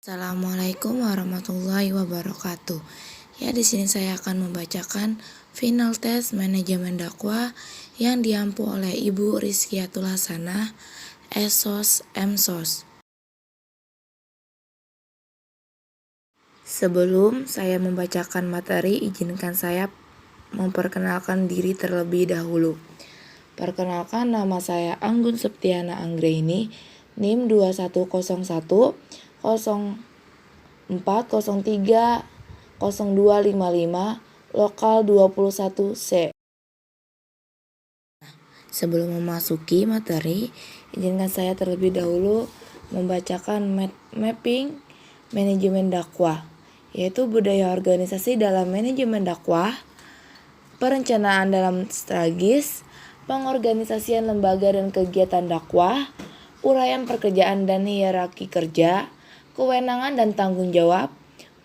Assalamualaikum warahmatullahi wabarakatuh. Ya, di sini saya akan membacakan final test manajemen dakwah yang diampu oleh Ibu Rizkiatul Hasanah, Esos Emsos. Sebelum saya membacakan materi, izinkan saya memperkenalkan diri terlebih dahulu. Perkenalkan, nama saya Anggun Septiana Anggraini, NIM 2101 0403 0255, lokal 21C. Sebelum memasuki materi, izinkan saya terlebih dahulu membacakan mapping manajemen dakwah, yaitu budaya organisasi dalam manajemen dakwah, perencanaan dalam strategis, pengorganisasian lembaga dan kegiatan dakwah, uraian pekerjaan dan hierarki kerja, kewenangan dan tanggung jawab,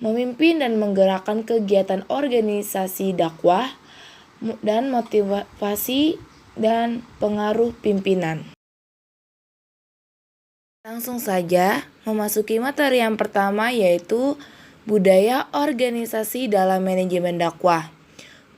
memimpin dan menggerakkan kegiatan organisasi dakwah, dan motivasi dan pengaruh pimpinan. Langsung saja memasuki materi yang pertama, yaitu budaya organisasi dalam manajemen dakwah.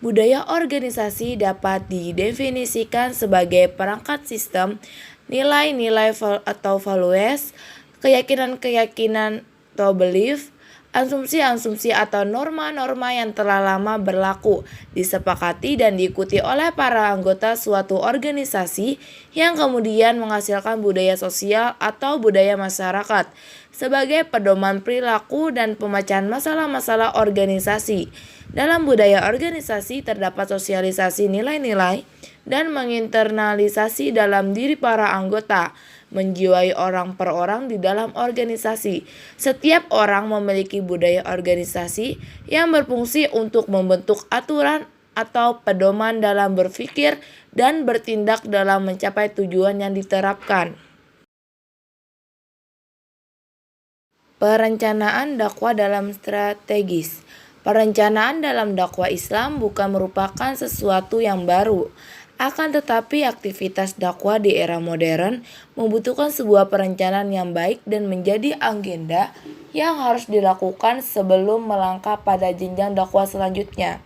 Budaya organisasi dapat didefinisikan sebagai perangkat sistem, nilai-nilai atau values, keyakinan-keyakinan atau belief, asumsi-asumsi atau norma-norma yang telah lama berlaku, disepakati dan diikuti oleh para anggota suatu organisasi yang kemudian menghasilkan budaya sosial atau budaya masyarakat sebagai pedoman perilaku dan pemecahan masalah-masalah organisasi. Dalam budaya organisasi terdapat sosialisasi nilai-nilai dan menginternalisasi dalam diri para anggota, menjiwai orang per orang di dalam organisasi. Setiap orang memiliki budaya organisasi yang berfungsi untuk membentuk aturan atau pedoman dalam berpikir dan bertindak dalam mencapai tujuan yang diterapkan. Perencanaan dakwah dalam strategis. Perencanaan dalam dakwah Islam bukan merupakan sesuatu yang baru. Akan tetapi aktivitas dakwah di era modern membutuhkan sebuah perencanaan yang baik dan menjadi agenda yang harus dilakukan sebelum melangkah pada jenjang dakwah selanjutnya.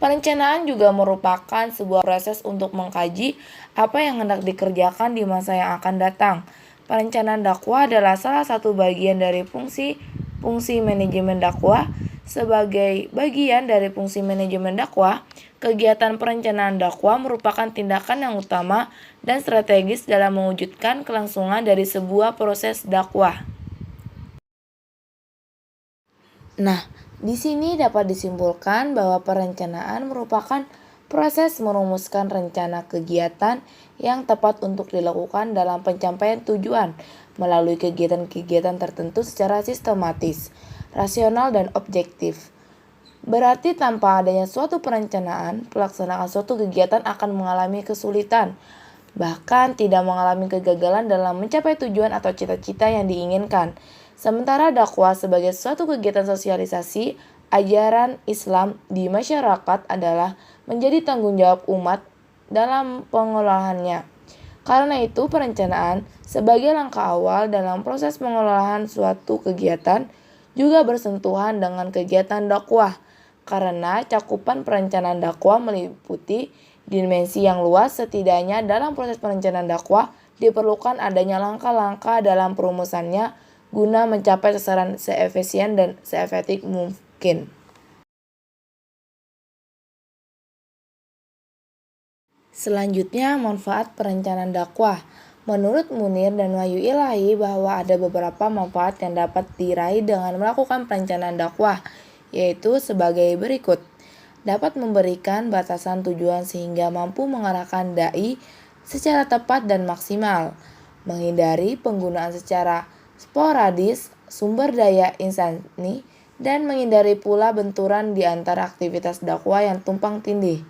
Perencanaan juga merupakan sebuah proses untuk mengkaji apa yang hendak dikerjakan di masa yang akan datang. Perencanaan dakwah adalah salah satu bagian dari fungsi manajemen dakwah. Sebagai bagian dari fungsi manajemen dakwah, kegiatan perencanaan dakwah merupakan tindakan yang utama dan strategis dalam mewujudkan kelangsungan dari sebuah proses dakwah. Nah, di sini dapat disimpulkan bahwa perencanaan merupakan proses merumuskan rencana kegiatan yang tepat untuk dilakukan dalam pencapaian tujuan melalui kegiatan-kegiatan tertentu secara sistematis, rasional, dan objektif. Berarti tanpa adanya suatu perencanaan, pelaksanaan suatu kegiatan akan mengalami kesulitan, bahkan tidak mengalami kegagalan dalam mencapai tujuan atau cita-cita yang diinginkan. Sementara dakwah sebagai suatu kegiatan sosialisasi ajaran Islam di masyarakat adalah menjadi tanggung jawab umat dalam pengelolaannya. Karena itu, perencanaan sebagai langkah awal dalam proses pengelolaan suatu kegiatan juga bersentuhan dengan kegiatan dakwah, karena cakupan perencanaan dakwah meliputi dimensi yang luas. Setidaknya dalam proses perencanaan dakwah diperlukan adanya langkah-langkah dalam perumusannya guna mencapai sasaran seefisien dan seefektif mungkin. Selanjutnya, manfaat perencanaan dakwah. Menurut Munir dan Wahyu Ilahi bahwa ada beberapa manfaat yang dapat diraih dengan melakukan perencanaan dakwah, yaitu sebagai berikut. Dapat memberikan batasan tujuan sehingga mampu mengarahkan dai secara tepat dan maksimal, menghindari penggunaan secara sporadis sumber daya insani, dan menghindari pula benturan di antara aktivitas dakwah yang tumpang tindih.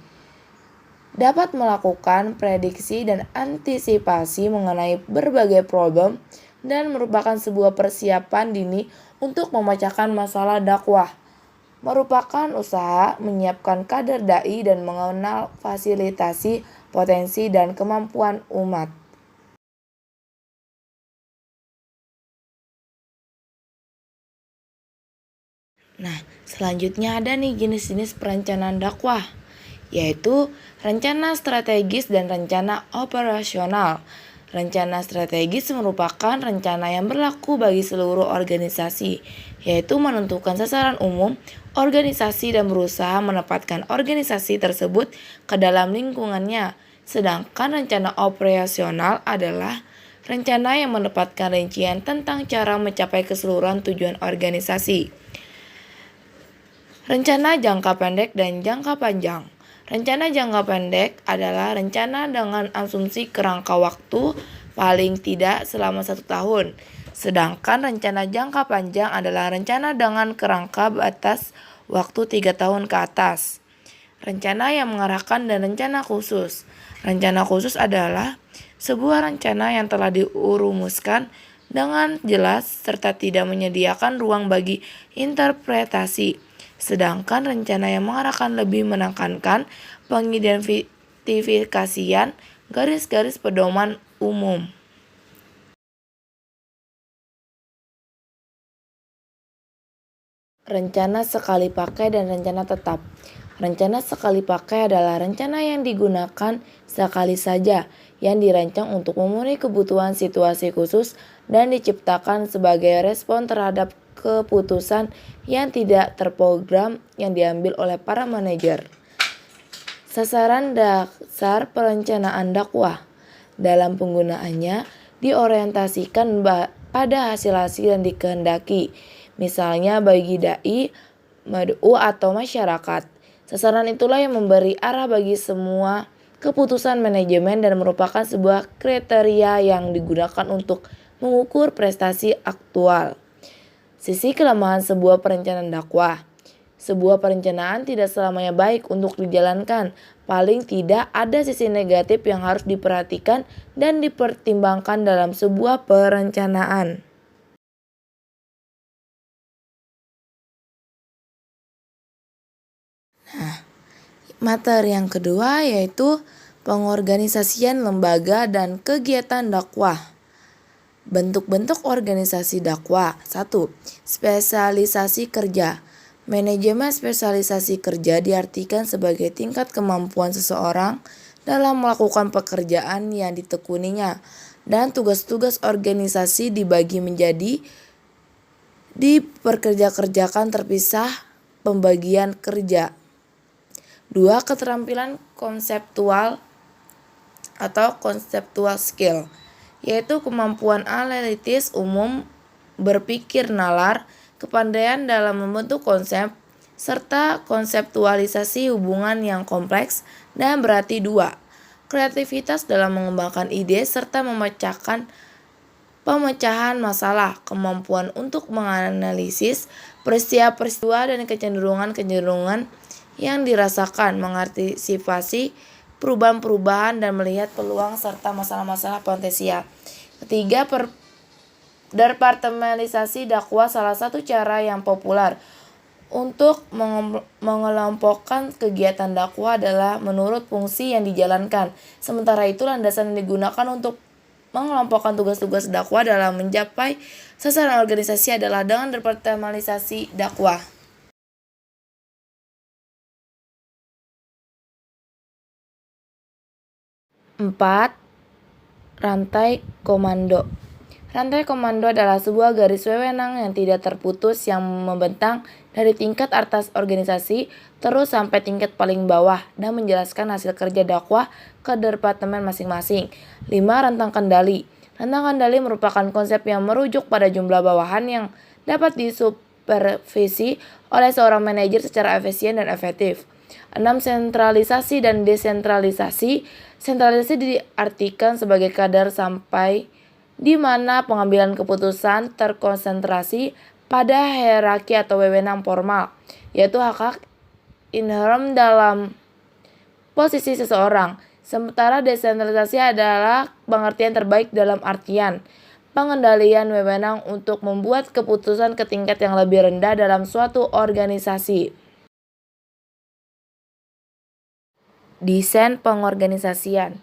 Dapat melakukan prediksi dan antisipasi mengenai berbagai problem dan merupakan sebuah persiapan dini untuk memecahkan masalah dakwah. Merupakan usaha menyiapkan kader dai dan mengenal fasilitasi potensi dan kemampuan umat. Nah, selanjutnya ada nih jenis-jenis perencanaan dakwah, yaitu rencana strategis dan rencana operasional. Rencana strategis merupakan rencana yang berlaku bagi seluruh organisasi, yaitu menentukan sasaran umum organisasi dan berusaha menempatkan organisasi tersebut ke dalam lingkungannya. Sedangkan rencana operasional adalah rencana yang menempatkan rincian tentang cara mencapai keseluruhan tujuan organisasi. Rencana jangka pendek dan jangka panjang. Rencana jangka pendek adalah rencana dengan asumsi kerangka waktu paling tidak selama 1 tahun. Sedangkan rencana jangka panjang adalah rencana dengan kerangka batas waktu 3 tahun ke atas. Rencana yang mengarahkan dan rencana khusus. Rencana khusus adalah sebuah rencana yang telah dirumuskan dengan jelas serta tidak menyediakan ruang bagi interpretasi. Sedangkan rencana yang mengarahkan lebih menekankan pengidentifikasian garis-garis pedoman umum. Rencana sekali pakai dan rencana tetap. Rencana sekali pakai adalah rencana yang digunakan sekali saja, yang dirancang untuk memenuhi kebutuhan situasi khusus dan diciptakan sebagai respon terhadap keputusan yang tidak terprogram yang diambil oleh para manajer. Sasaran dasar perencanaan dakwah dalam penggunaannya diorientasikan pada hasil-hasil yang dikehendaki. Misalnya bagi dai, mad'u atau masyarakat. Sasaran itulah yang memberi arah bagi semua keputusan manajemen dan merupakan sebuah kriteria yang digunakan untuk mengukur prestasi aktual. Sisi kelemahan sebuah perencanaan dakwah. Sebuah perencanaan tidak selamanya baik untuk dijalankan. Paling tidak ada sisi negatif yang harus diperhatikan dan dipertimbangkan dalam sebuah perencanaan. Materi yang kedua yaitu pengorganisasian lembaga dan kegiatan dakwah. Bentuk-bentuk organisasi dakwah. 1. Spesialisasi kerja. Manajemen spesialisasi kerja diartikan sebagai tingkat kemampuan seseorang dalam melakukan pekerjaan yang ditekuninya, dan tugas-tugas organisasi dibagi menjadi diperkerjakan terpisah pembagian kerja. 2. Keterampilan konseptual atau conceptual skill, yaitu kemampuan analitis umum, berpikir nalar, kepandaian dalam membentuk konsep, serta konseptualisasi hubungan yang kompleks dan berarti. 2. Kreativitas dalam mengembangkan ide serta pemecahan masalah, kemampuan untuk menganalisis peristiwa-peristiwa dan kecenderungan-kecenderungan yang dirasakan, mengantisipasi perubahan-perubahan dan melihat peluang serta masalah-masalah potensial. 3. Departementalisasi dakwah. Salah satu cara yang populer untuk mengelompokkan kegiatan dakwah adalah menurut fungsi yang dijalankan. Sementara itu, landasan yang digunakan untuk mengelompokkan tugas-tugas dakwah dalam mencapai sasaran organisasi adalah dengan departementalisasi dakwah. 4. Rantai komando. Rantai komando adalah sebuah garis wewenang yang tidak terputus yang membentang dari tingkat atas organisasi terus sampai tingkat paling bawah dan menjelaskan hasil kerja dakwah ke departemen masing-masing. 5. Rentang kendali. Rentang kendali merupakan konsep yang merujuk pada jumlah bawahan yang dapat disupervisi oleh seorang manajer secara efisien dan efektif. 6. Sentralisasi dan desentralisasi. Sentralisasi diartikan sebagai kadar sampai di mana pengambilan keputusan terkonsentrasi pada hierarki atau wewenang formal, yaitu hak-hak inherent dalam posisi seseorang. Sementara desentralisasi adalah pengertian terbaik dalam artian pengendalian wewenang untuk membuat keputusan ke tingkat yang lebih rendah dalam suatu organisasi. Desain pengorganisasian.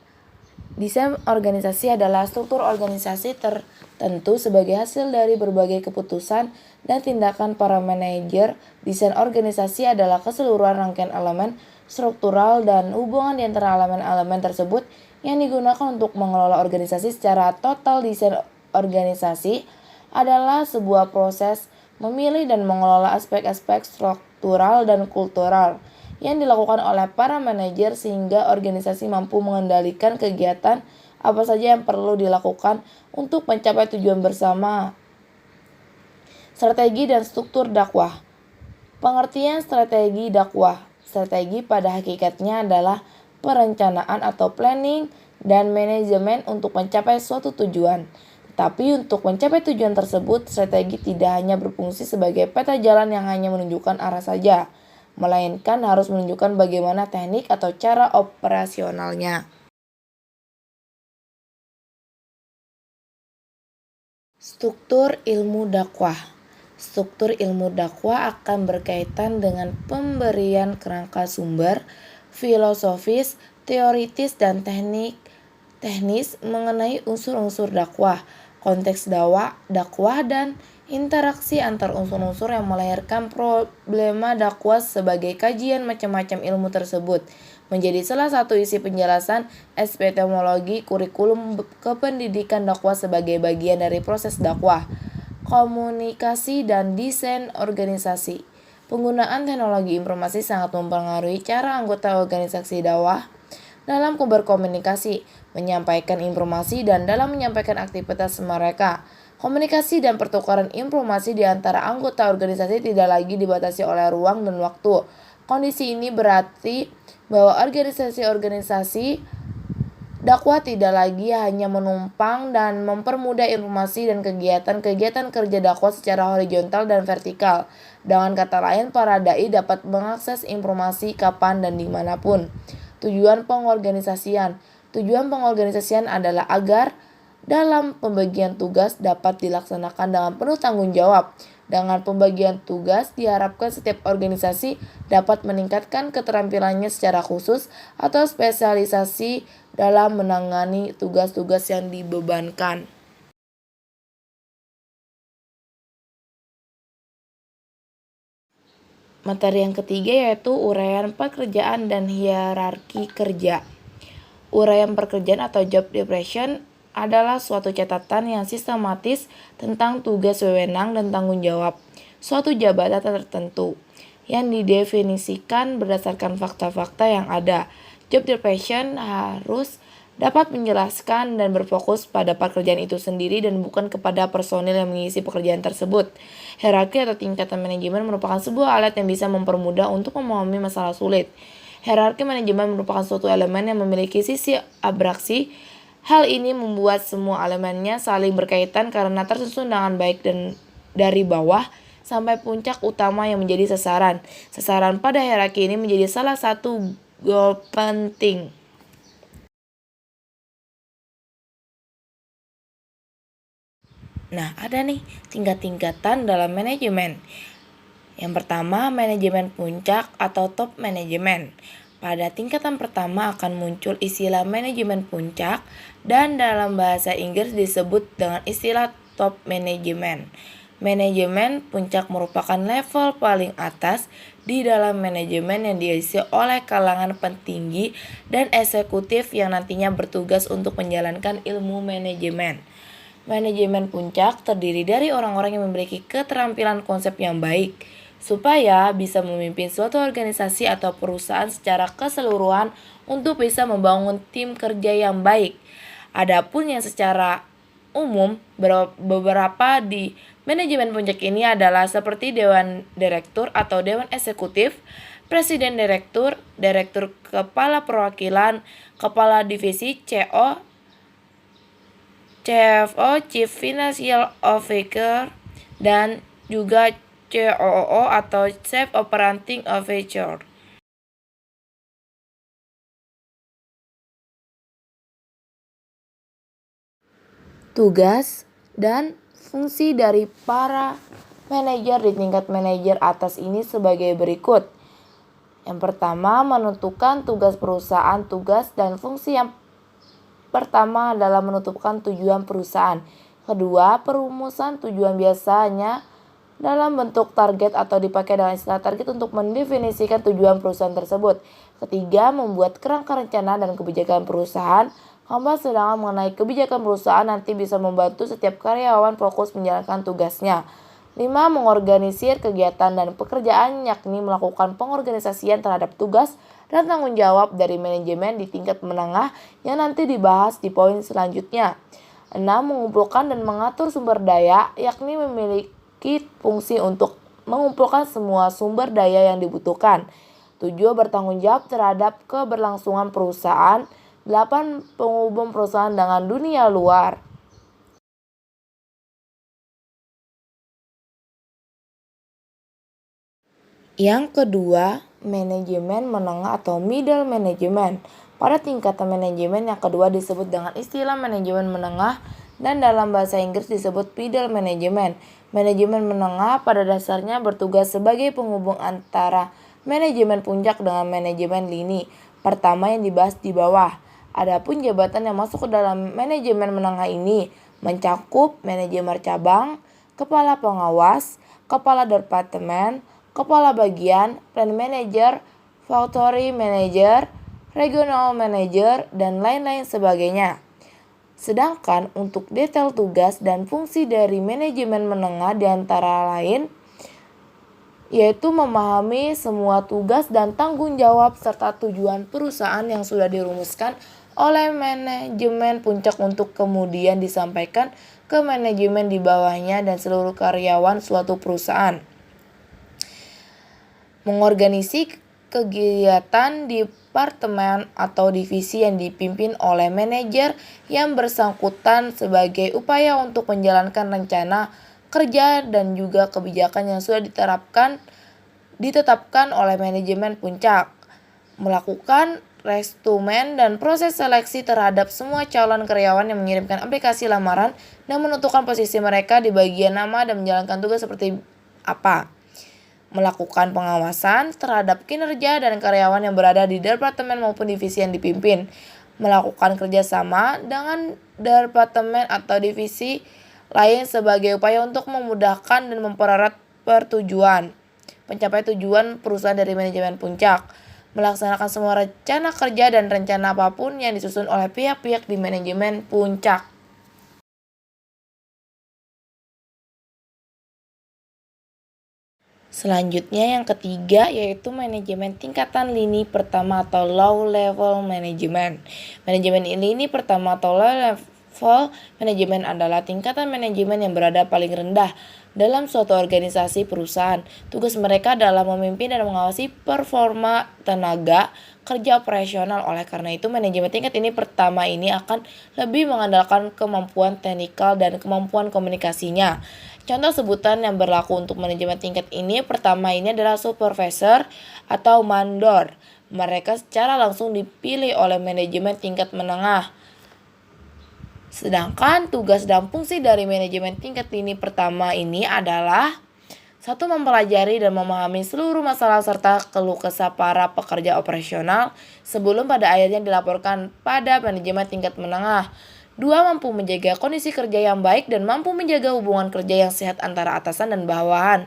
Desain organisasi adalah struktur organisasi tertentu sebagai hasil dari berbagai keputusan dan tindakan para manajer. Desain organisasi adalah keseluruhan rangkaian elemen struktural dan hubungan di antara elemen-elemen tersebut yang digunakan untuk mengelola organisasi secara total. Desain organisasi adalah sebuah proses memilih dan mengelola aspek-aspek struktural dan kultural yang dilakukan oleh para manajer sehingga organisasi mampu mengendalikan kegiatan apa saja yang perlu dilakukan untuk mencapai tujuan bersama. Strategi dan struktur dakwah. Pengertian strategi dakwah. Strategi pada hakikatnya adalah perencanaan atau planning dan manajemen untuk mencapai suatu tujuan. Tapi untuk mencapai tujuan tersebut, strategi tidak hanya berfungsi sebagai peta jalan yang hanya menunjukkan arah saja, melainkan harus menunjukkan bagaimana teknik atau cara operasionalnya. Struktur ilmu dakwah. Struktur ilmu dakwah akan berkaitan dengan pemberian kerangka sumber, filosofis, teoritis, dan teknis mengenai unsur-unsur dakwah, konteks dakwah, dan interaksi antar unsur-unsur yang melahirkan problema dakwah sebagai kajian macam-macam ilmu tersebut menjadi salah satu isi penjelasan epistemologi kurikulum kependidikan dakwah sebagai bagian dari proses dakwah. Komunikasi dan desain organisasi. Penggunaan teknologi informasi sangat mempengaruhi cara anggota organisasi dakwah dalam berkomunikasi, menyampaikan informasi, dan dalam menyampaikan aktivitas mereka. Komunikasi dan pertukaran informasi di antara anggota organisasi tidak lagi dibatasi oleh ruang dan waktu. Kondisi ini berarti bahwa organisasi-organisasi dakwah tidak lagi hanya menumpang dan mempermudah informasi dan kegiatan-kegiatan kerja dakwah secara horizontal dan vertikal. Dengan kata lain, para dai dapat mengakses informasi kapan dan dimanapun. Tujuan pengorganisasian. Tujuan pengorganisasian adalah agar dalam pembagian tugas dapat dilaksanakan dengan penuh tanggung jawab. Dengan pembagian tugas diharapkan setiap organisasi dapat meningkatkan keterampilannya secara khusus atau spesialisasi dalam menangani tugas-tugas yang dibebankan. Materi yang ketiga yaitu uraian pekerjaan dan hierarki kerja. Uraian pekerjaan atau job description adalah suatu catatan yang sistematis tentang tugas, wewenang, dan tanggung jawab suatu jabatan tertentu yang didefinisikan berdasarkan fakta-fakta yang ada. Job description harus dapat menjelaskan dan berfokus pada pekerjaan itu sendiri dan bukan kepada personil yang mengisi pekerjaan tersebut. Hierarki atau tingkatan manajemen merupakan sebuah alat yang bisa mempermudah untuk memahami masalah sulit. Hierarki manajemen merupakan suatu elemen yang memiliki sisi abraksi. Hal ini membuat semua elemennya saling berkaitan karena tersusun dengan baik dan dari bawah sampai puncak utama yang menjadi sasaran. Sasaran pada hierarki ini menjadi salah satu goal penting. Nah, ada nih tingkat-tingkatan dalam manajemen. Yang pertama, manajemen puncak atau top manajemen. Pada tingkatan pertama akan muncul istilah manajemen puncak dan dalam bahasa Inggris disebut dengan istilah top manajemen. Manajemen puncak merupakan level paling atas di dalam manajemen yang diisi oleh kalangan petinggi dan eksekutif yang nantinya bertugas untuk menjalankan ilmu manajemen. Manajemen puncak terdiri dari orang-orang yang memiliki keterampilan konsep yang baik supaya bisa memimpin suatu organisasi atau perusahaan secara keseluruhan untuk bisa membangun tim kerja yang baik. Adapun yang secara umum, beberapa di manajemen puncak ini adalah seperti dewan direktur atau dewan eksekutif, presiden direktur, direktur kepala perwakilan, kepala divisi, CO, CFO, Chief Financial Officer, dan juga COO atau Chief Operating Officer. Tugas dan fungsi dari para manajer di tingkat manajer atas ini sebagai berikut. Yang pertama, menentukan tugas perusahaan, tugas dan fungsi yang Pertama adalah menentukan tujuan perusahaan. Kedua, perumusan tujuan biasanya dalam bentuk target atau dipakai dengan istilah target untuk mendefinisikan tujuan perusahaan tersebut. Ketiga, membuat kerangka rencana dan kebijakan perusahaan. Keempat, sedangkan mengenai kebijakan perusahaan nanti bisa membantu setiap karyawan fokus menjalankan tugasnya. 5. Mengorganisir kegiatan dan pekerjaan, yakni melakukan pengorganisasian terhadap tugas dan tanggung jawab dari manajemen di tingkat menengah yang nanti dibahas di poin selanjutnya. 6. Mengumpulkan dan mengatur sumber daya, yakni memiliki fungsi untuk mengumpulkan semua sumber daya yang dibutuhkan. 7. Bertanggung jawab terhadap keberlangsungan perusahaan. 8. Penghubung perusahaan dengan dunia luar. Yang kedua, manajemen menengah atau middle management. Pada tingkatan manajemen yang kedua disebut dengan istilah manajemen menengah dan dalam bahasa Inggris disebut middle management. Manajemen menengah pada dasarnya bertugas sebagai penghubung antara manajemen puncak dengan manajemen lini. Pertama yang dibahas di bawah. Adapun jabatan yang masuk ke dalam manajemen menengah ini mencakup manajemen cabang, kepala pengawas, kepala departemen, kepala bagian, plan manager, factory manager, regional manager, dan lain-lain sebagainya. Sedangkan untuk detail tugas dan fungsi dari manajemen menengah diantara lain yaitu memahami semua tugas dan tanggung jawab serta tujuan perusahaan yang sudah dirumuskan oleh manajemen puncak untuk kemudian disampaikan ke manajemen di bawahnya dan seluruh karyawan suatu perusahaan. Mengorganisir kegiatan departemen atau divisi yang dipimpin oleh manajer yang bersangkutan sebagai upaya untuk menjalankan rencana kerja dan juga kebijakan yang sudah ditetapkan oleh manajemen puncak. Melakukan rekrutmen dan proses seleksi terhadap semua calon karyawan yang mengirimkan aplikasi lamaran dan menentukan posisi mereka di bagian nama dan menjalankan tugas seperti apa. Melakukan pengawasan terhadap kinerja dan karyawan yang berada di departemen maupun divisi yang dipimpin. Melakukan kerjasama dengan departemen atau divisi lain sebagai upaya untuk memudahkan dan mempererat pencapaian tujuan perusahaan dari manajemen puncak. Melaksanakan semua rencana kerja dan rencana apapun yang disusun oleh pihak-pihak di manajemen puncak. Selanjutnya yang ketiga yaitu manajemen tingkatan lini pertama atau low level management. Manajemen lini pertama atau low level manajemen adalah tingkatan manajemen yang berada paling rendah dalam suatu organisasi perusahaan. Tugas mereka adalah memimpin dan mengawasi performa tenaga kerja operasional. Oleh karena itu, manajemen tingkat ini pertama ini akan lebih mengandalkan kemampuan teknikal dan kemampuan komunikasinya. Contoh sebutan yang berlaku untuk manajemen tingkat ini pertama ini adalah supervisor atau mandor. Mereka secara langsung dipilih oleh manajemen tingkat menengah. Sedangkan tugas dan fungsi dari manajemen tingkat lini pertama ini adalah 1. Mempelajari dan memahami seluruh masalah serta keluh kesah para pekerja operasional sebelum pada akhirnya dilaporkan pada manajemen tingkat menengah. 2. Mampu menjaga kondisi kerja yang baik dan mampu menjaga hubungan kerja yang sehat antara atasan dan bawahan.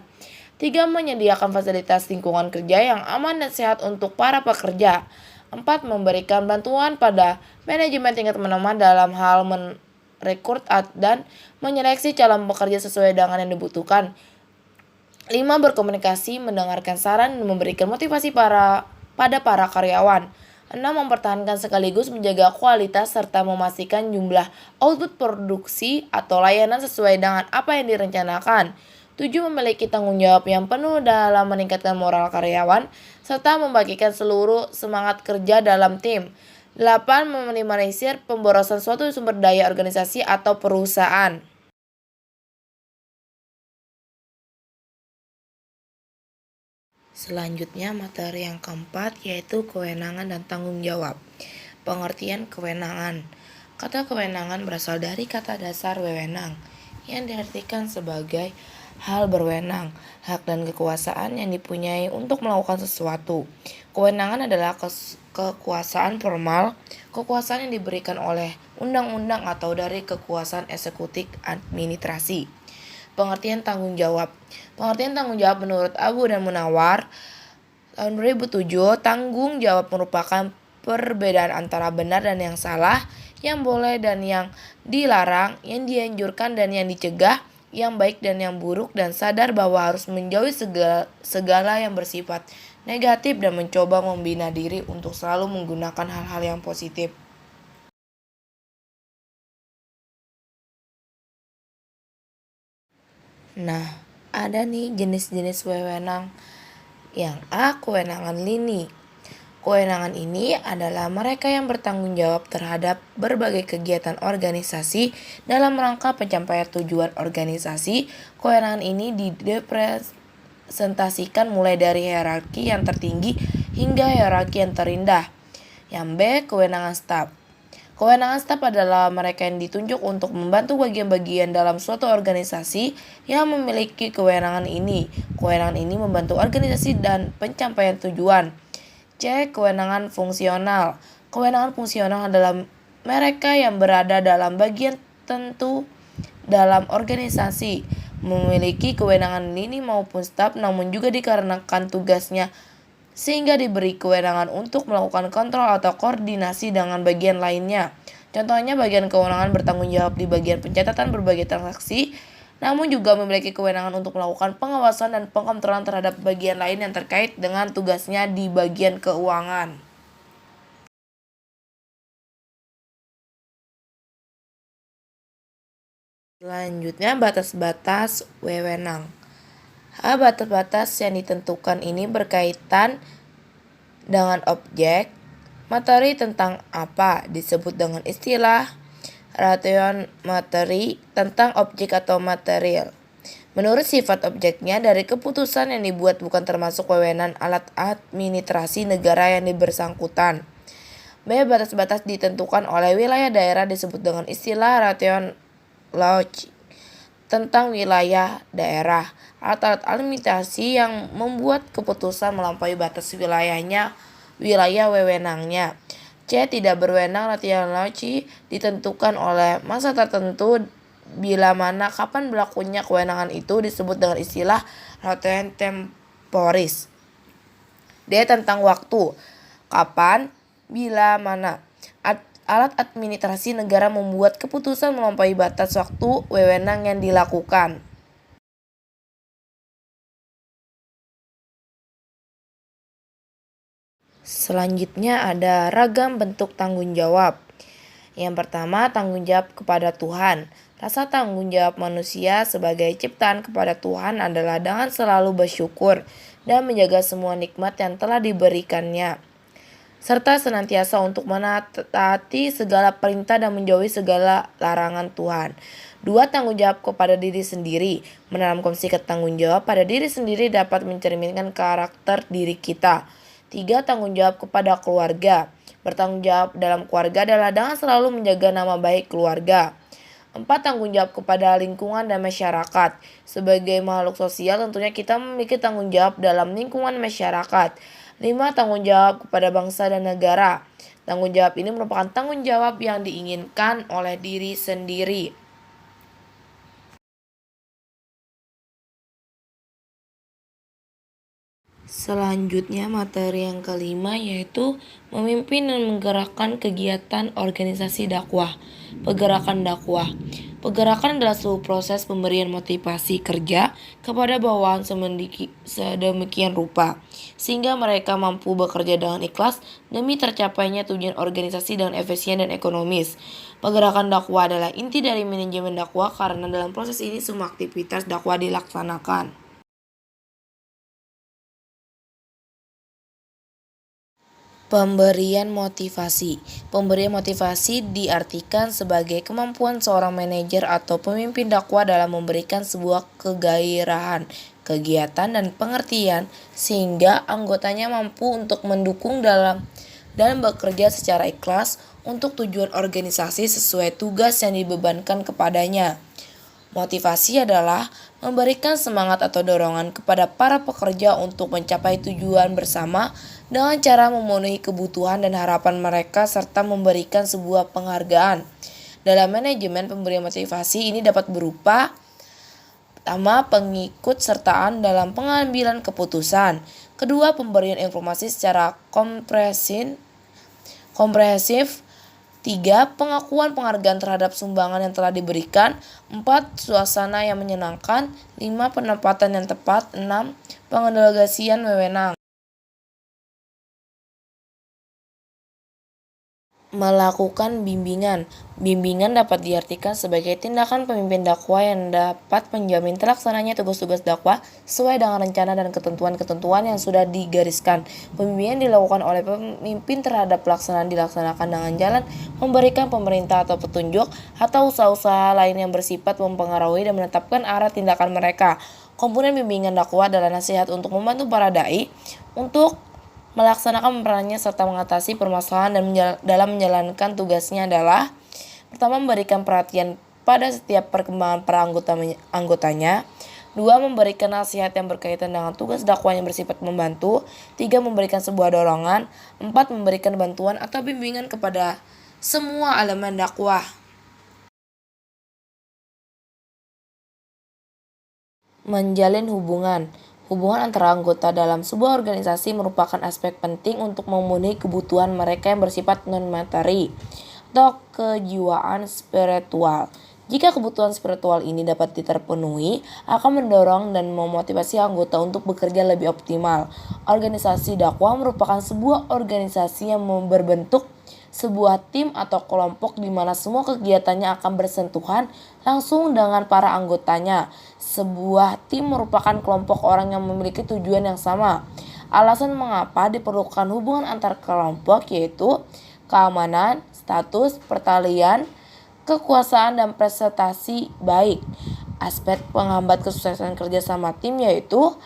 3. Menyediakan fasilitas lingkungan kerja yang aman dan sehat untuk para pekerja. 4. Memberikan bantuan pada manajemen tingkat menengah dalam hal merekrut dan menyeleksi calon pekerja sesuai dengan yang dibutuhkan. 5. Berkomunikasi, mendengarkan saran, dan memberikan motivasi pada para karyawan. 6. Mempertahankan sekaligus menjaga kualitas serta memastikan jumlah output produksi atau layanan sesuai dengan apa yang direncanakan. 7. Memiliki tanggung jawab yang penuh dalam meningkatkan moral karyawan serta membagikan seluruh semangat kerja dalam tim. 8. Meminimalisir pemborosan suatu sumber daya organisasi atau perusahaan. Selanjutnya materi yang keempat yaitu kewenangan dan tanggung jawab. Pengertian kewenangan. Kata kewenangan berasal dari kata dasar wewenang yang diartikan sebagai hal berwenang. hak dan kekuasaan yang dipunyai untuk melakukan sesuatu. Kewenangan adalah kekuasaan formal, kekuasaan yang diberikan oleh undang-undang atau dari kekuasaan eksekutif administrasi. Pengertian tanggung jawab. Pengertian tanggung jawab menurut Abu dan Munawar tahun 2007, tanggung jawab merupakan perbedaan antara benar dan yang salah, yang boleh dan yang dilarang, yang dianjurkan dan yang dicegah, yang baik dan yang buruk, dan sadar bahwa harus menjauhi segala yang bersifat negatif dan mencoba membina diri untuk selalu menggunakan hal-hal yang positif. Nah, ada nih jenis-jenis wewenang. Yang A. Kewenangan lini. Kewenangan ini adalah mereka yang bertanggung jawab terhadap berbagai kegiatan organisasi dalam rangka pencapaian tujuan organisasi. Kewenangan ini direpresentasikan mulai dari hierarki yang tertinggi hingga hierarki yang terendah. Yang B. Kewenangan staf. Kewenangan staf adalah mereka yang ditunjuk untuk membantu bagian-bagian dalam suatu organisasi yang memiliki kewenangan ini. Kewenangan ini membantu organisasi dan pencapaian tujuan. C. Kewenangan fungsional. Kewenangan fungsional adalah mereka yang berada dalam bagian tentu dalam organisasi, memiliki kewenangan lini maupun staf, namun juga dikarenakan tugasnya sehingga diberi kewenangan untuk melakukan kontrol atau koordinasi dengan bagian lainnya. Contohnya bagian kewenangan bertanggung jawab di bagian pencatatan berbagai transaksi, namun juga memiliki kewenangan untuk melakukan pengawasan dan pengontrolan terhadap bagian lain yang terkait dengan tugasnya di bagian keuangan. Selanjutnya, batas-batas wewenang. Batas-batas yang ditentukan ini berkaitan dengan objek, materi tentang apa disebut dengan istilah, ration materi tentang objek atau material. Menurut sifat objeknya, dari keputusan yang dibuat bukan termasuk wewenang alat administrasi negara yang bersangkutan. B. Batas-batas ditentukan oleh wilayah daerah disebut dengan istilah ration lodge tentang wilayah daerah. Alat-alat administrasi yang membuat keputusan melampaui batas wilayah wewenangnya. C. Tidak berwenang. Rationality ditentukan oleh masa tertentu bila mana kapan berlakunya kewenangan itu disebut dengan istilah ration temporis. D. Tentang waktu. Kapan, bila mana alat administrasi negara membuat keputusan melampaui batas waktu wewenang yang dilakukan. Selanjutnya ada ragam bentuk tanggung jawab. Yang pertama, tanggung jawab kepada Tuhan. Rasa tanggung jawab manusia sebagai ciptaan kepada Tuhan adalah dengan selalu bersyukur dan menjaga semua nikmat yang telah diberikannya, serta senantiasa untuk menaati segala perintah dan menjauhi segala larangan Tuhan. 2. Tanggung jawab kepada diri sendiri. Menanamkan sikap tanggung jawab pada diri sendiri dapat mencerminkan karakter diri kita. 3. Tanggung jawab kepada keluarga. Bertanggung jawab dalam keluarga adalah dengan selalu menjaga nama baik keluarga. 4. Tanggung jawab kepada lingkungan dan masyarakat. Sebagai makhluk sosial, tentunya kita memiliki tanggung jawab dalam lingkungan masyarakat. 5. Tanggung jawab kepada bangsa dan negara. Tanggung jawab ini merupakan tanggung jawab yang diinginkan oleh diri sendiri. Selanjutnya, materi yang kelima yaitu memimpin dan menggerakkan kegiatan organisasi dakwah. Pergerakan dakwah. Pergerakan adalah seluruh proses pemberian motivasi kerja kepada bawahan sedemikian rupa, sehingga mereka mampu bekerja dengan ikhlas demi tercapainya tujuan organisasi dengan efisien dan ekonomis. Pergerakan dakwah adalah inti dari manajemen dakwah karena dalam proses ini semua aktivitas dakwah dilaksanakan. Pemberian motivasi. Pemberian motivasi diartikan sebagai kemampuan seorang manajer atau pemimpin dakwah dalam memberikan sebuah kegairahan, kegiatan, dan pengertian sehingga anggotanya mampu untuk mendukung dan bekerja secara ikhlas untuk tujuan organisasi sesuai tugas yang dibebankan kepadanya. Motivasi adalah memberikan semangat atau dorongan kepada para pekerja untuk mencapai tujuan bersama dengan cara memenuhi kebutuhan dan harapan mereka serta memberikan sebuah penghargaan. Dalam manajemen pemberian motivasi ini dapat berupa pertama, pengikut sertaan dalam pengambilan keputusan. Kedua, pemberian informasi secara komprehensif. 3. Pengakuan penghargaan terhadap sumbangan yang telah diberikan. 4. Suasana yang menyenangkan. 5. Penempatan yang tepat. 6. Pendelegasian wewenang. Melakukan bimbingan. Bimbingan dapat diartikan sebagai tindakan pemimpin dakwah yang dapat menjamin terlaksananya tugas-tugas dakwah sesuai dengan rencana dan ketentuan-ketentuan yang sudah digariskan. Pembimbingan dilakukan oleh pemimpin terhadap pelaksanaan dilaksanakan dengan jalan memberikan pemerintah atau petunjuk atau usaha-usaha lain yang bersifat mempengaruhi dan menetapkan arah tindakan mereka. Komponen bimbingan dakwah adalah nasihat untuk membantu para dai untuk melaksanakan perannya serta mengatasi permasalahan dan dalam menjalankan tugasnya adalah pertama, memberikan perhatian pada setiap perkembangan para anggotanya. 2. Memberikan nasihat yang berkaitan dengan tugas dakwah yang bersifat membantu. 3. Memberikan sebuah dorongan. 4. Memberikan bantuan atau bimbingan kepada semua elemen dakwah. Menjalin hubungan. Hubungan antara anggota dalam sebuah organisasi merupakan aspek penting untuk memenuhi kebutuhan mereka yang bersifat non-materi atau kejiwaan spiritual. Jika kebutuhan spiritual ini dapat terpenuhi, akan mendorong dan memotivasi anggota untuk bekerja lebih optimal. Organisasi dakwah merupakan sebuah organisasi yang berbentuk sebuah tim atau kelompok di mana semua kegiatannya akan bersentuhan langsung dengan para anggotanya. Sebuah tim merupakan kelompok orang yang memiliki tujuan yang sama. Alasan mengapa diperlukan hubungan antar kelompok yaitu keamanan, status, pertalian, kekuasaan, dan prestasi baik. Aspek penghambat kesuksesan kerjasama tim yaitu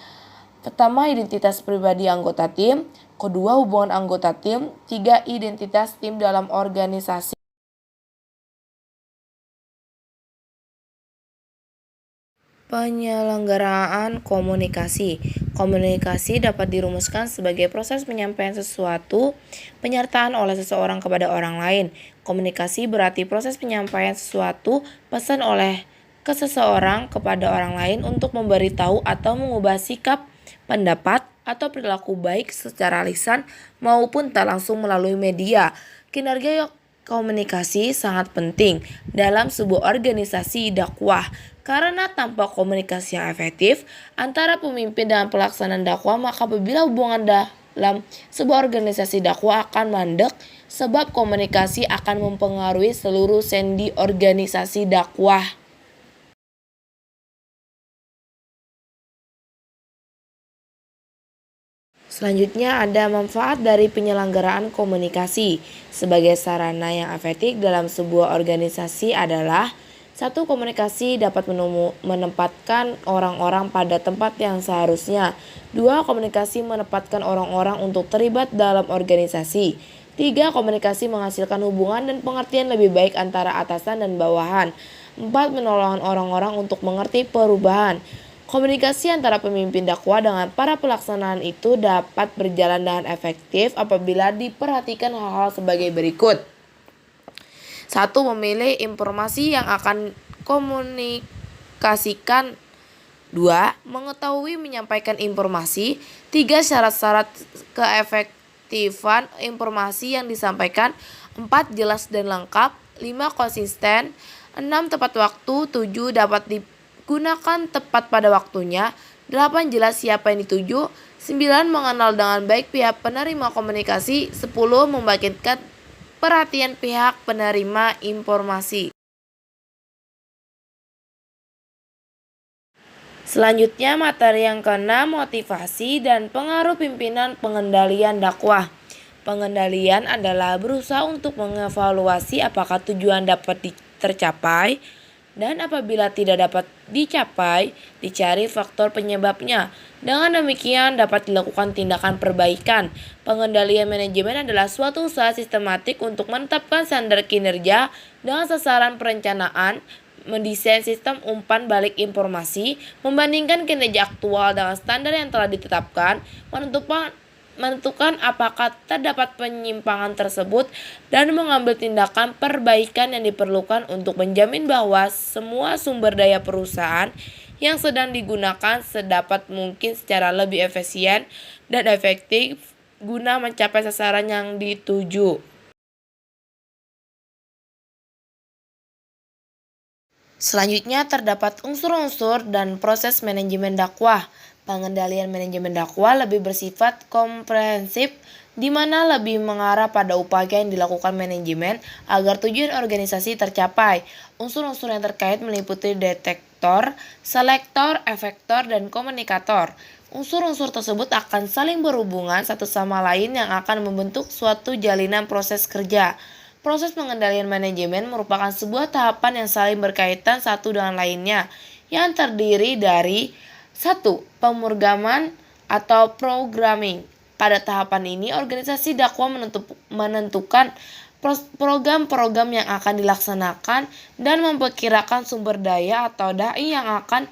pertama, identitas pribadi anggota tim. Kedua, hubungan anggota tim. 3. Identitas tim dalam organisasi. Penyelenggaraan komunikasi. Komunikasi dapat dirumuskan sebagai proses penyampaian sesuatu penyertaan oleh seseorang kepada orang lain. Komunikasi berarti proses penyampaian sesuatu pesan oleh seseorang kepada orang lain untuk memberitahu atau mengubah sikap, pendapat, atau perilaku baik secara lisan maupun tak langsung melalui media. Kinerja komunikasi sangat penting dalam sebuah organisasi dakwah karena tanpa komunikasi yang efektif antara pemimpin dan pelaksanaan dakwah maka apabila hubungan dalam sebuah organisasi dakwah akan mandek sebab komunikasi akan mempengaruhi seluruh sendi organisasi dakwah. Selanjutnya ada manfaat dari penyelenggaraan komunikasi. Sebagai sarana yang efektif dalam sebuah organisasi adalah 1. Komunikasi dapat menempatkan orang-orang pada tempat yang seharusnya. 2. Komunikasi menempatkan orang-orang untuk terlibat dalam organisasi. 3. Komunikasi menghasilkan hubungan dan pengertian lebih baik antara atasan dan bawahan. 4. Menolong orang-orang untuk mengerti perubahan. Komunikasi antara pemimpin dakwah dengan para pelaksanaan itu dapat berjalan dengan efektif apabila diperhatikan hal-hal sebagai berikut. 1. Memilih informasi yang akan komunikasikan. 2. Mengetahui menyampaikan informasi. 3. Syarat-syarat keefektifan informasi yang disampaikan. 4. Jelas dan lengkap. 5. Konsisten. 6. Tepat waktu. 7. Dapat digunakan tepat pada waktunya. 8. Jelas siapa yang dituju. 9. Mengenal dengan baik pihak penerima komunikasi. 10. Membangkitkan perhatian pihak penerima informasi. Selanjutnya materi yang ke-6, motivasi dan pengaruh pimpinan pengendalian dakwah. Pengendalian adalah berusaha untuk mengevaluasi apakah tujuan dapat tercapai dan apabila tidak dapat dicapai, dicari faktor penyebabnya. Dengan demikian dapat dilakukan tindakan perbaikan. Pengendalian manajemen adalah suatu usaha sistematik untuk menetapkan standar kinerja dengan sasaran perencanaan, mendesain sistem umpan balik informasi, membandingkan kinerja aktual dengan standar yang telah ditetapkan, menentukan apakah terdapat penyimpangan tersebut, dan mengambil tindakan perbaikan yang diperlukan untuk menjamin bahwa semua sumber daya perusahaan yang sedang digunakan sedapat mungkin secara lebih efisien dan efektif guna mencapai sasaran yang dituju. Selanjutnya terdapat unsur-unsur dan proses manajemen dakwah. Pengendalian manajemen dakwah lebih bersifat komprehensif, di mana lebih mengarah pada upaya yang dilakukan manajemen agar tujuan organisasi tercapai. Unsur-unsur yang terkait meliputi detektor, selektor, efektor, dan komunikator. Unsur-unsur tersebut akan saling berhubungan satu sama lain yang akan membentuk suatu jalinan proses kerja. Proses pengendalian manajemen merupakan sebuah tahapan yang saling berkaitan satu dengan lainnya, yang terdiri dari 1. Pemrograman atau programming. Pada tahapan ini, organisasi dakwah menentukan program-program yang akan dilaksanakan dan memperkirakan sumber daya atau dai yang akan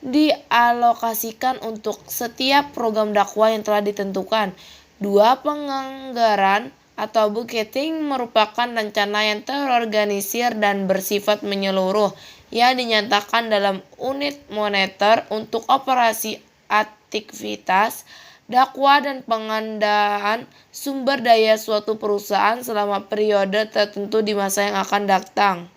dialokasikan untuk setiap program dakwah yang telah ditentukan. 2. Penganggaran atau budgeting merupakan rencana yang terorganisir dan bersifat menyeluruh yang dinyatakan dalam unit moneter untuk operasi aktivitas dakwah dan pengadaan sumber daya suatu perusahaan selama periode tertentu di masa yang akan datang.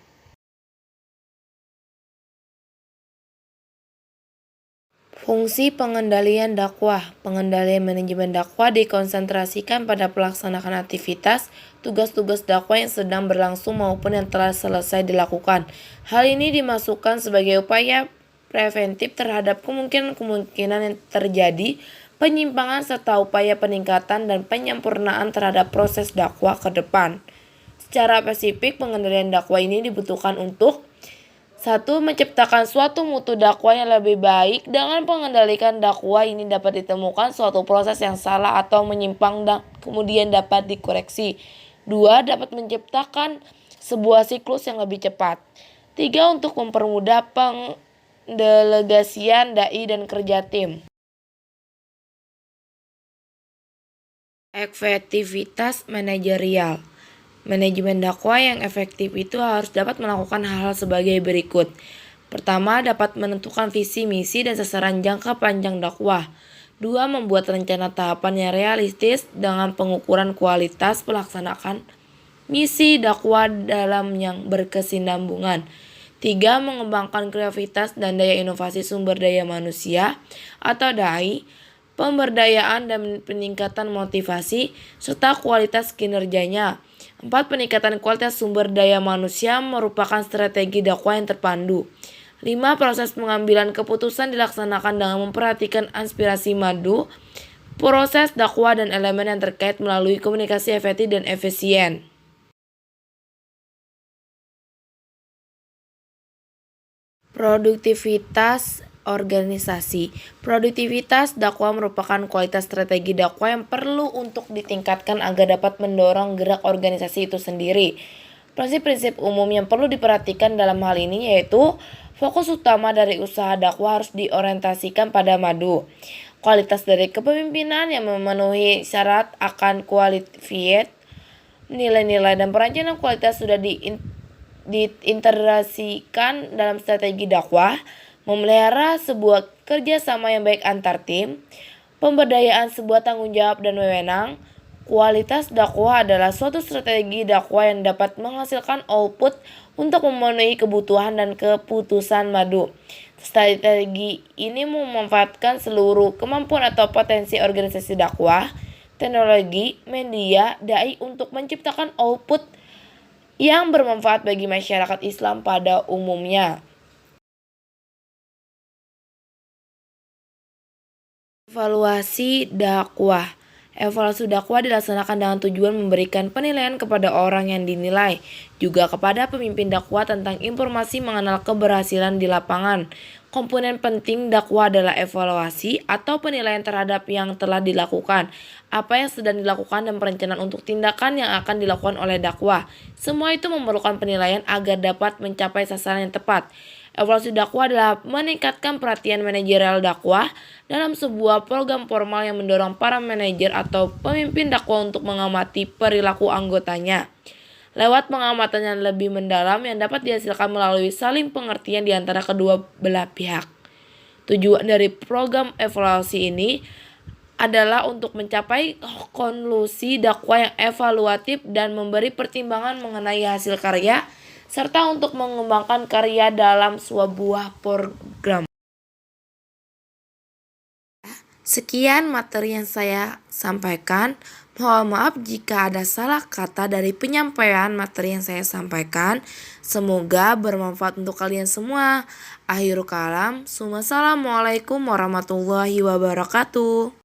Fungsi pengendalian dakwah. Pengendalian manajemen dakwah dikonsentrasikan pada pelaksanaan aktivitas, tugas-tugas dakwah yang sedang berlangsung maupun yang telah selesai dilakukan. Hal ini dimasukkan sebagai upaya preventif terhadap kemungkinan-kemungkinan yang terjadi, penyimpangan serta upaya peningkatan dan penyempurnaan terhadap proses dakwah ke depan. Secara spesifik, pengendalian dakwah ini dibutuhkan untuk 1. Menciptakan suatu mutu dakwah yang lebih baik. Dengan pengendalikan dakwah ini dapat ditemukan suatu proses yang salah atau menyimpang dan kemudian dapat dikoreksi. 2. Dapat menciptakan sebuah siklus yang lebih cepat. 3. Untuk mempermudah pendelegasian dai dan kerja tim. Efektivitas manajerial. Manajemen dakwah yang efektif itu harus dapat melakukan hal-hal sebagai berikut. Pertama, dapat menentukan visi, misi, dan sasaran jangka panjang dakwah. 2. Membuat rencana tahapan yang realistis dengan pengukuran kualitas pelaksanaan misi dakwah dalam yang berkesinambungan. 3. Mengembangkan kreativitas dan daya inovasi sumber daya manusia atau dai, pemberdayaan dan peningkatan motivasi, serta kualitas kinerjanya. 4. Peningkatan kualitas sumber daya manusia merupakan strategi dakwah yang terpandu. 5. Proses pengambilan keputusan dilaksanakan dengan memperhatikan aspirasi madu, proses dakwah dan elemen yang terkait melalui komunikasi efektif dan efisien. Produktivitas organisasi. Produktivitas dakwah merupakan kualitas strategi dakwah yang perlu untuk ditingkatkan agar dapat mendorong gerak organisasi itu sendiri. Prinsip-prinsip umum yang perlu diperhatikan dalam hal ini yaitu fokus utama dari usaha dakwah harus diorientasikan pada madu. Kualitas dari kepemimpinan yang memenuhi syarat akan qualified, nilai-nilai dan perencanaan kualitas sudah diintegrasikan dalam strategi dakwah. Memelihara sebuah kerjasama yang baik antar tim, pemberdayaan sebuah tanggung jawab dan wewenang. Kualitas dakwah adalah suatu strategi dakwah yang dapat menghasilkan output untuk memenuhi kebutuhan dan keputusan madu. Strategi ini memanfaatkan seluruh kemampuan atau potensi organisasi dakwah, teknologi, media, dai untuk menciptakan output yang bermanfaat bagi masyarakat Islam pada umumnya. Evaluasi dakwah. Evaluasi dakwah dilaksanakan dengan tujuan memberikan penilaian kepada orang yang dinilai, juga kepada pemimpin dakwah tentang informasi mengenal keberhasilan di lapangan. Komponen penting dakwah adalah evaluasi atau penilaian terhadap yang telah dilakukan, apa yang sedang dilakukan dan perencanaan untuk tindakan yang akan dilakukan oleh dakwah. Semua itu memerlukan penilaian agar dapat mencapai sasaran yang tepat. Evaluasi dakwah adalah meningkatkan perhatian manajerial dakwah dalam sebuah program formal yang mendorong para manajer atau pemimpin dakwah untuk mengamati perilaku anggotanya lewat pengamatan yang lebih mendalam yang dapat dihasilkan melalui saling pengertian di antara kedua belah pihak. Tujuan dari program evaluasi ini adalah untuk mencapai konklusi dakwah yang evaluatif dan memberi pertimbangan mengenai hasil karya serta untuk mengembangkan karya dalam sebuah program. Sekian materi yang saya sampaikan. Mohon maaf jika ada salah kata dari penyampaian materi yang saya sampaikan. Semoga bermanfaat untuk kalian semua. Akhirul kalam. Assalamualaikum warahmatullahi wabarakatuh.